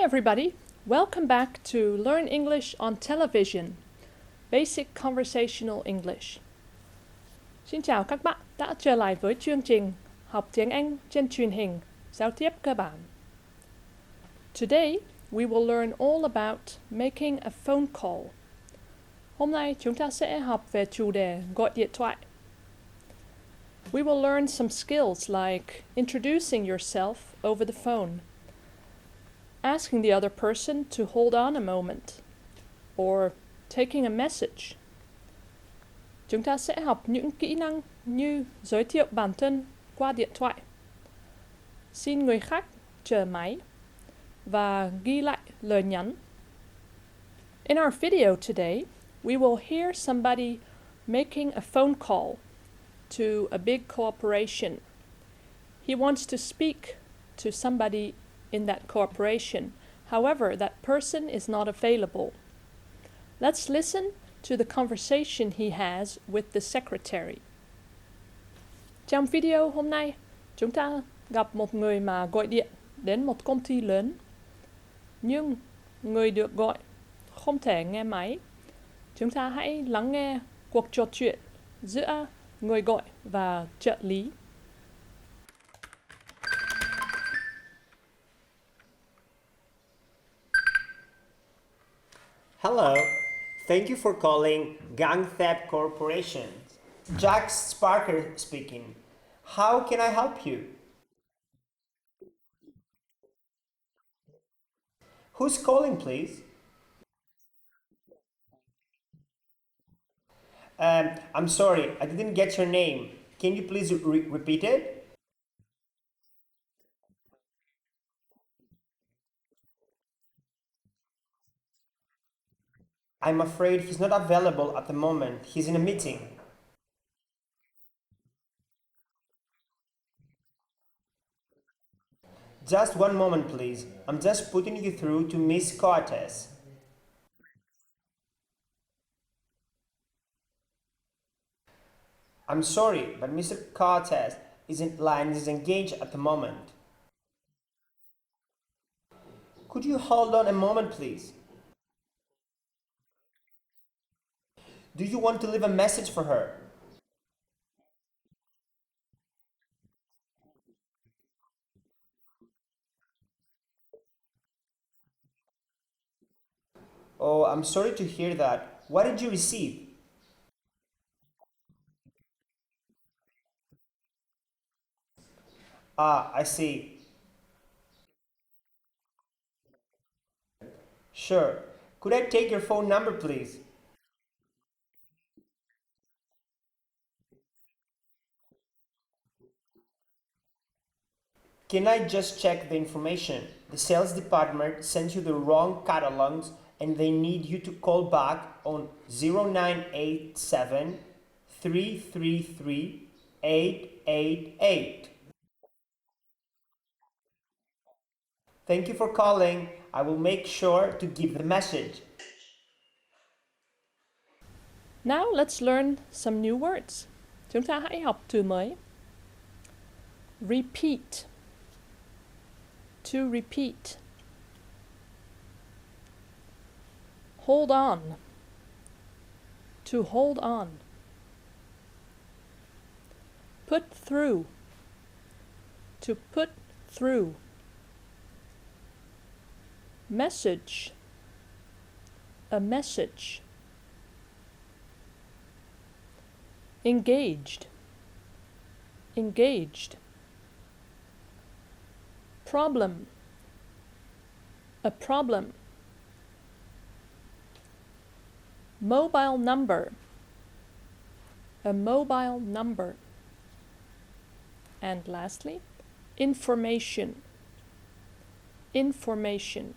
everybody, welcome back to Learn English on Television, Basic Conversational English. Xin chào các bạn đã trở lại với chương trình học tiếng Anh trên truyền hình, giao tiếp cơ bản. Today, we will learn all about making a phone call. Hôm nay chúng ta sẽ học về chủ đề gọi điện thoại. We will learn some skills like introducing yourself over the phone, asking the other person to hold on a moment, or taking a message. Chúng ta sẽ học những kỹ năng như giới thiệu bản thân qua điện thoại, xin người khác chờ máy, và ghi lại lời nhắn. In our video today, we will hear somebody making a phone call to a big corporation. He wants to speak to somebody in that corporation. However, that person is not available. Let's listen to the conversation he has with the secretary. Trong video hôm nay, chúng ta gặp một người mà gọi điện đến một công ty lớn. Nhưng người được gọi không thể nghe máy. Chúng ta hãy lắng nghe cuộc trò chuyện giữa người gọi và trợ lý. Hello, thank you for calling Gang Theft Corporation. Jack Sparker speaking. How can I help you? Who's calling, please? I'm sorry, I didn't get your name. Can you please repeat it? I'm afraid he's not available at the moment. He's in a meeting. Just one moment, please. I'm just putting you through to Miss Cortez. I'm sorry, but Mr. Cortez is engaged at the moment. Could you hold on a moment, please? Do you want to leave a message for her? Oh, I'm sorry to hear that. What did you receive? Ah, I see. Sure. Could I take your phone number, please? Can I just check the information? The sales department sent you the wrong catalogs and they need you to call back on 0987 333 888. Thank you for calling. I will make sure to give the message. Now let's learn some new words. Chúng ta hãy học từ mới. Repeat. To repeat. Hold on. To hold on. Put through. To put through. Message. A message. Engaged. Engaged. Problem. A problem. Mobile number. A mobile number. And lastly, information. Information.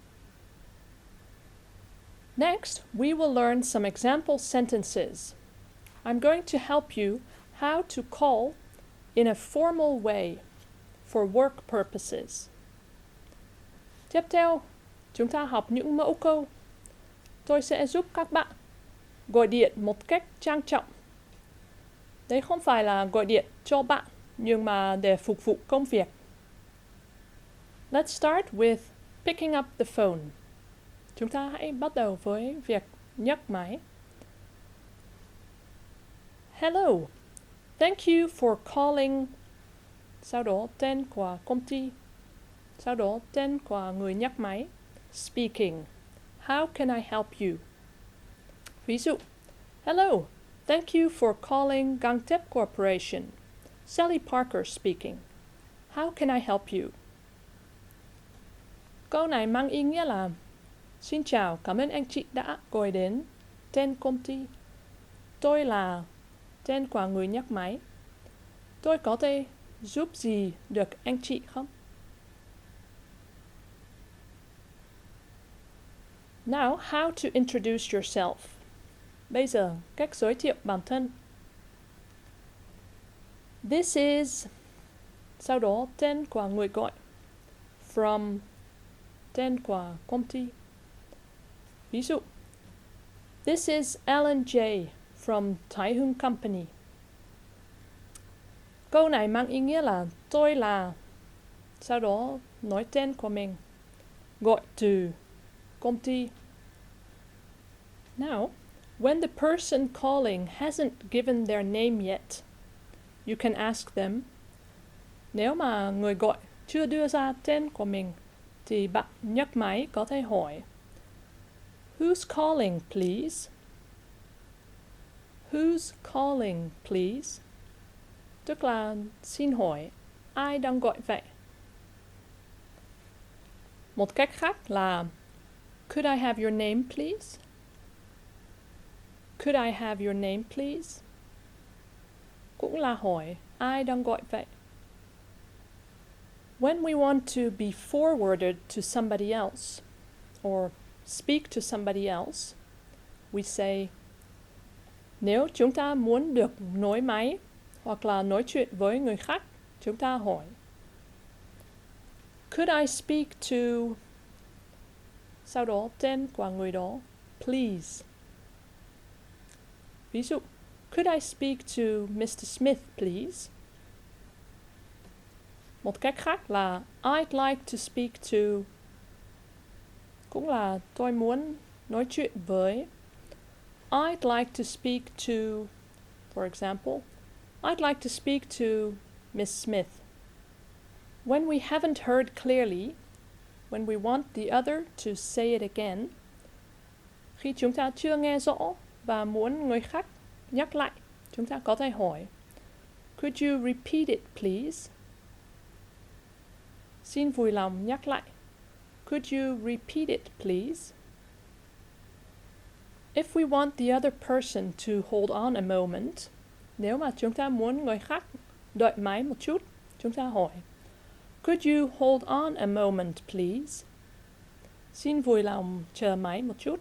Next, we will learn some example sentences. I'm going to help you how to call in a formal way for work purposes. Tiếp theo, chúng ta học những mẫu câu. Tôi sẽ giúp các bạn gọi điện một cách trang trọng. Đấy không phải là gọi điện cho bạn, nhưng mà để phục vụ công việc. Let's start with Picking up the phone. Chúng ta hãy bắt đầu với việc nhấc máy. Hello. Thank you for calling. Sau đó tên của công ty. Sau đó tên của người nhấc máy. Speaking. How can I help you? Ví dụ. Hello. Thank you for calling Tiếp Corporation. Sally Parker speaking. How can I help you? Câu này mang ý nghĩa là xin chào, cảm ơn anh chị đã gọi đến. Tên công ty. Tôi là tên của người nhấc máy. Tôi có thể giúp gì được anh chị không? Now, how to introduce yourself. Bây giờ, cách giới thiệu bản thân. This is. Sau đó, tên của người gọi. From. Tên của công ty. Ví dụ. This is Alan J. from Thái Hưng Company. Câu này mang ý nghĩa là tôi là. Sau đó, nói tên của mình. Gọi từ công ty. Now, when the person calling hasn't given their name yet, you can ask them. Nếu mà người gọi chưa đưa ra tên của mình, thì bạn nhấc máy có thể hỏi. Who's calling, please? Who's calling, please? Tức là xin hỏi, ai đang gọi vậy? Một cách khác là Could I have your name, please? Could I have your name, please? Cũng là hỏi, ai đang gọi vậy? When we want to be forwarded to somebody else, or speak to somebody else, we say, nếu chúng ta muốn được nối máy hoặc là nói chuyện với người khác, chúng ta hỏi, Could I speak to. Sau đó tên của người đó, please. Ví dụ, Could I speak to Mr. Smith, please? Một cách khác là I'd like to speak to. Cũng là tôi muốn nói chuyện với. I'd like to speak to, for example, I'd like to speak to Miss Smith. When we haven't heard clearly, when we want the other to say it again, khi chúng ta chưa nghe rõ và muốn người khác nhắc lại, chúng ta có thể hỏi, Could you repeat it, please? Xin vui lòng nhắc lại. Could you repeat it, please? If we want the other person to hold on a moment, nếu mà chúng ta muốn người khác đợi máy một chút, chúng ta hỏi, Could you hold on a moment, please? Xin vui lòng chờ máy một chút.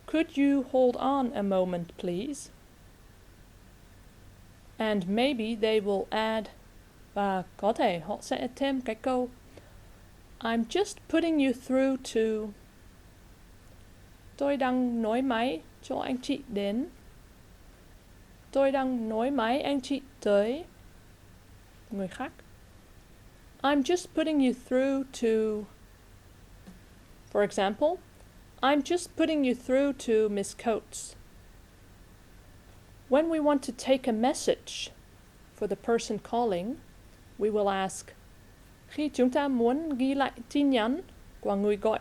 Could you hold on a moment, please? And maybe they will add, và có thể họ sẽ thêm cái câu, I'm just putting you through to. Tôi đang nối máy cho anh chị đến. Tôi đang nối máy anh chị tới người khác. I'm just putting you through to. For example, I'm just putting you through to Miss Coates. When we want to take a message for the person calling, we will ask. Khi chúng ta muốn ghi lại tin nhắn của người gọi,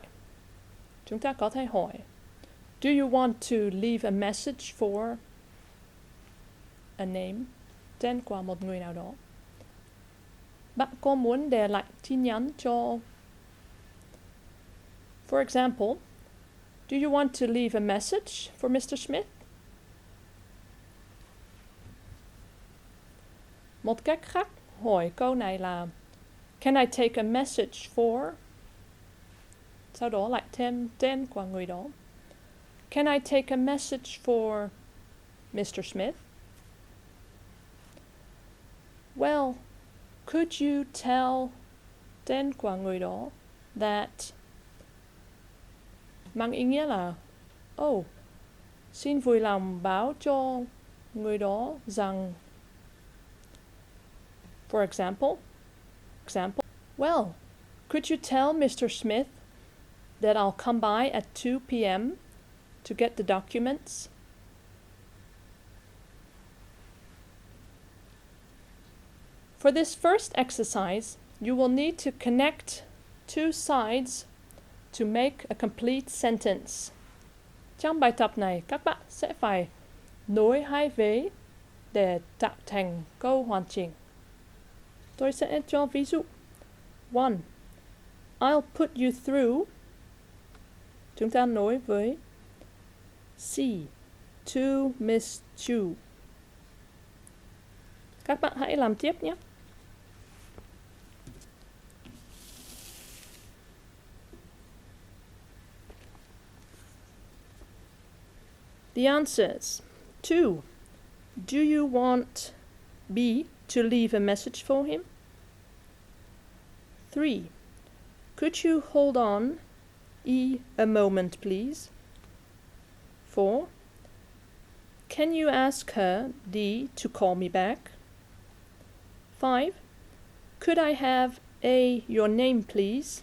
chúng ta có thể hỏi, Do you want to leave a message for a name? Tên của một người nào đó. Bạn có muốn để lại tin nhắn cho. For example, do you want to leave a message for Mr. Smith? Một cách khác hỏi câu này là Can I take a message for. Sau đó lại thêm tên của người đó. Can I take a message for Mr. Smith? Well, could you tell tên của người đó that. Mang ý nghĩa là xin vui lòng báo cho người đó rằng. For example, well, Could you tell Mr. Smith that I'll come by at 2 p.m. to get the documents? For this first exercise, you will need to connect two sides to make a complete sentence. Trong bài tập này, các bạn sẽ phải nối hai vế để tạo thành câu hoàn chỉnh. Tôi sẽ cho ví dụ. 1. I'll put you through. Chúng ta nối với C. To Miss Chu. Các bạn hãy làm tiếp nhé. The answers. 2. Do you want B to leave a message for him? 3. Could you hold on E a moment, please? 4. Can you ask her, D, to call me back? 5. Could I have A, your name, please?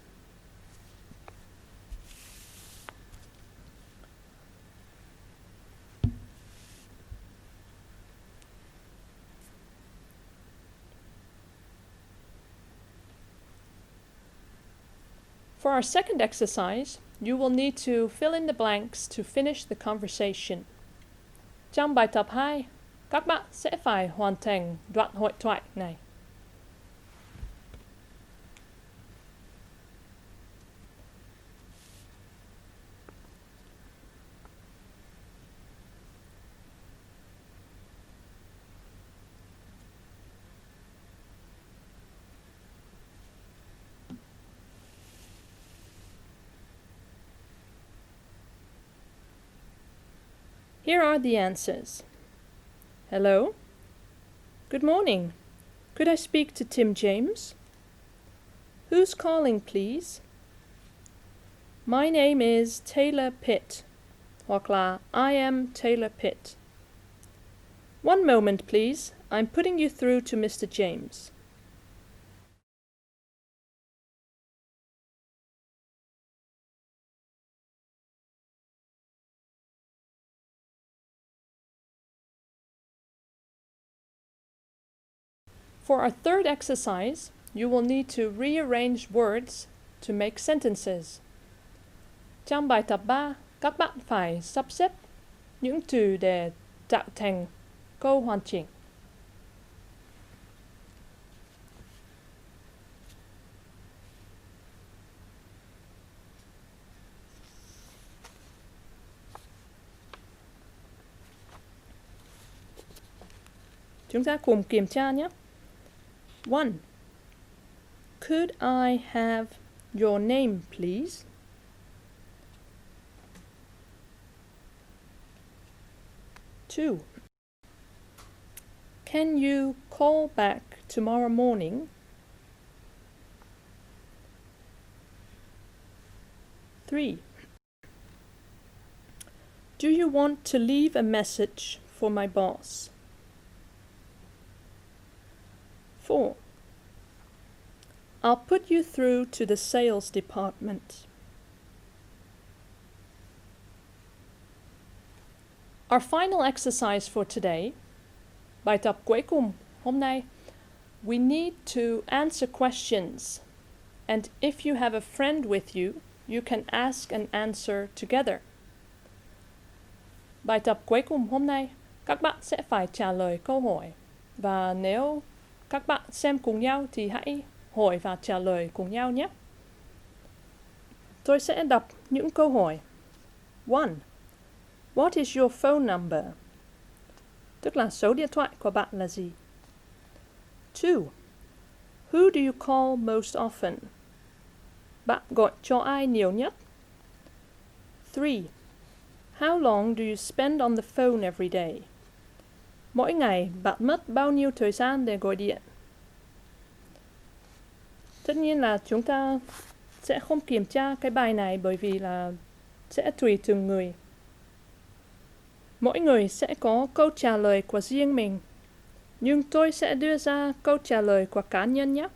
For our second exercise, you will need to fill in the blanks to finish the conversation. Trong bài tập 2, các bạn sẽ phải hoàn thành đoạn hội thoại này. Here are the answers. Hello. Good morning. Could I speak to Tim James? Who's calling, please? My name is Taylor Pitt. Hoặc là I am Taylor Pitt. One moment, please. I'm putting you through to Mr. James. For our third exercise, you will need to rearrange words to make sentences. Trong bài tập 3, các bạn phải sắp xếp những từ để tạo thành câu hoàn chỉnh. Chúng ta cùng kiểm tra nhé. 1. Could I have your name, please? 2. Can you call back tomorrow morning? 3. Do you want to leave a message for my boss? 4. I'll put you through to the sales department. Our final exercise for today, bài tập cuối cùng hôm nay, we need to answer questions. And if you have a friend with you, you can ask and answer together. Bài tập cuối cùng hôm nay, các bạn sẽ phải trả lời câu hỏi. Và nếu các bạn xem cùng nhau thì hãy hỏi và trả lời cùng nhau nhé. Tôi sẽ đọc những câu hỏi. 1. What is your phone number? Tức là số điện thoại của bạn là gì? 2. Who do you call most often? Bạn gọi cho ai nhiều nhất? 3. How long do you spend on the phone every day? Mỗi ngày bạn mất bao nhiêu thời gian để gọi điện? Tất nhiên là chúng ta sẽ không kiểm tra cái bài này bởi vì là sẽ tùy từng người. Mỗi người sẽ có câu trả lời của riêng mình, nhưng tôi sẽ đưa ra câu trả lời của cá nhân nhé.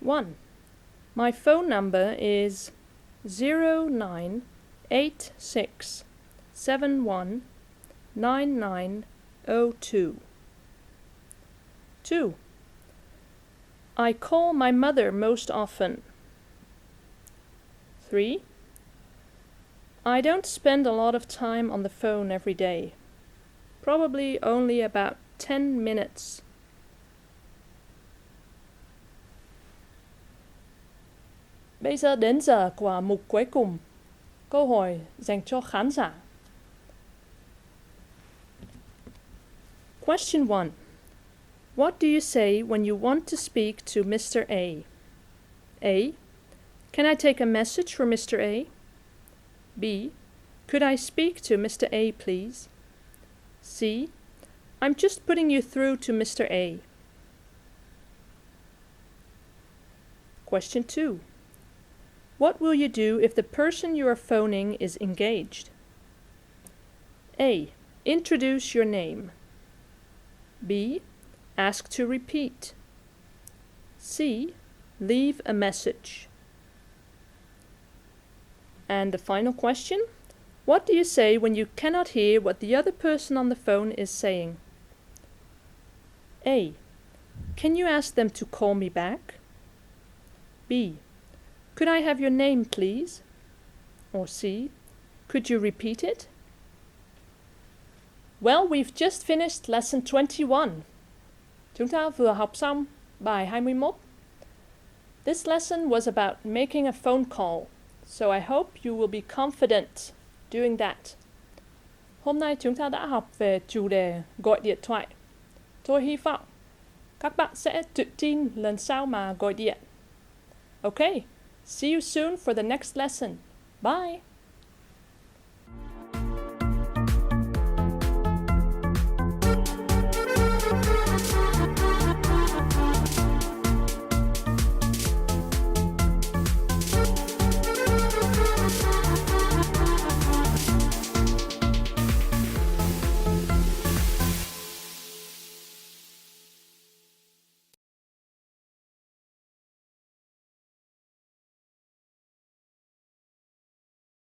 1. My phone number is 0986719902. 2. I call my mother most often. 3. I don't spend a lot of time on the phone every day. Probably only about 10 minutes. Bây giờ đến giờ của mục cuối cùng, câu hỏi dành cho khán giả. Question 1. What do you say when you want to speak to Mr. A? A. Can I take a message for Mr. A? B. Could I speak to Mr. A, please? C. I'm just putting you through to Mr. A. Question 2. What will you do if the person you are phoning is engaged? A. Introduce your name. B. Ask to repeat. C. Leave a message. And the final question. What do you say when you cannot hear what the other person on the phone is saying? A. Can you ask them to call me back? B. Could I have your name, please? Or C. Could you repeat it? Well, we've just finished lesson 21. Chúng ta vừa học xong bài 21. This lesson was about making a phone call, so I hope you will be confident doing that. Hôm nay chúng ta đã học về chủ đề gọi điện thoại. Tôi hy vọng các bạn sẽ tự tin lần sau mà gọi điện. Okay, see you soon for the next lesson. Bye!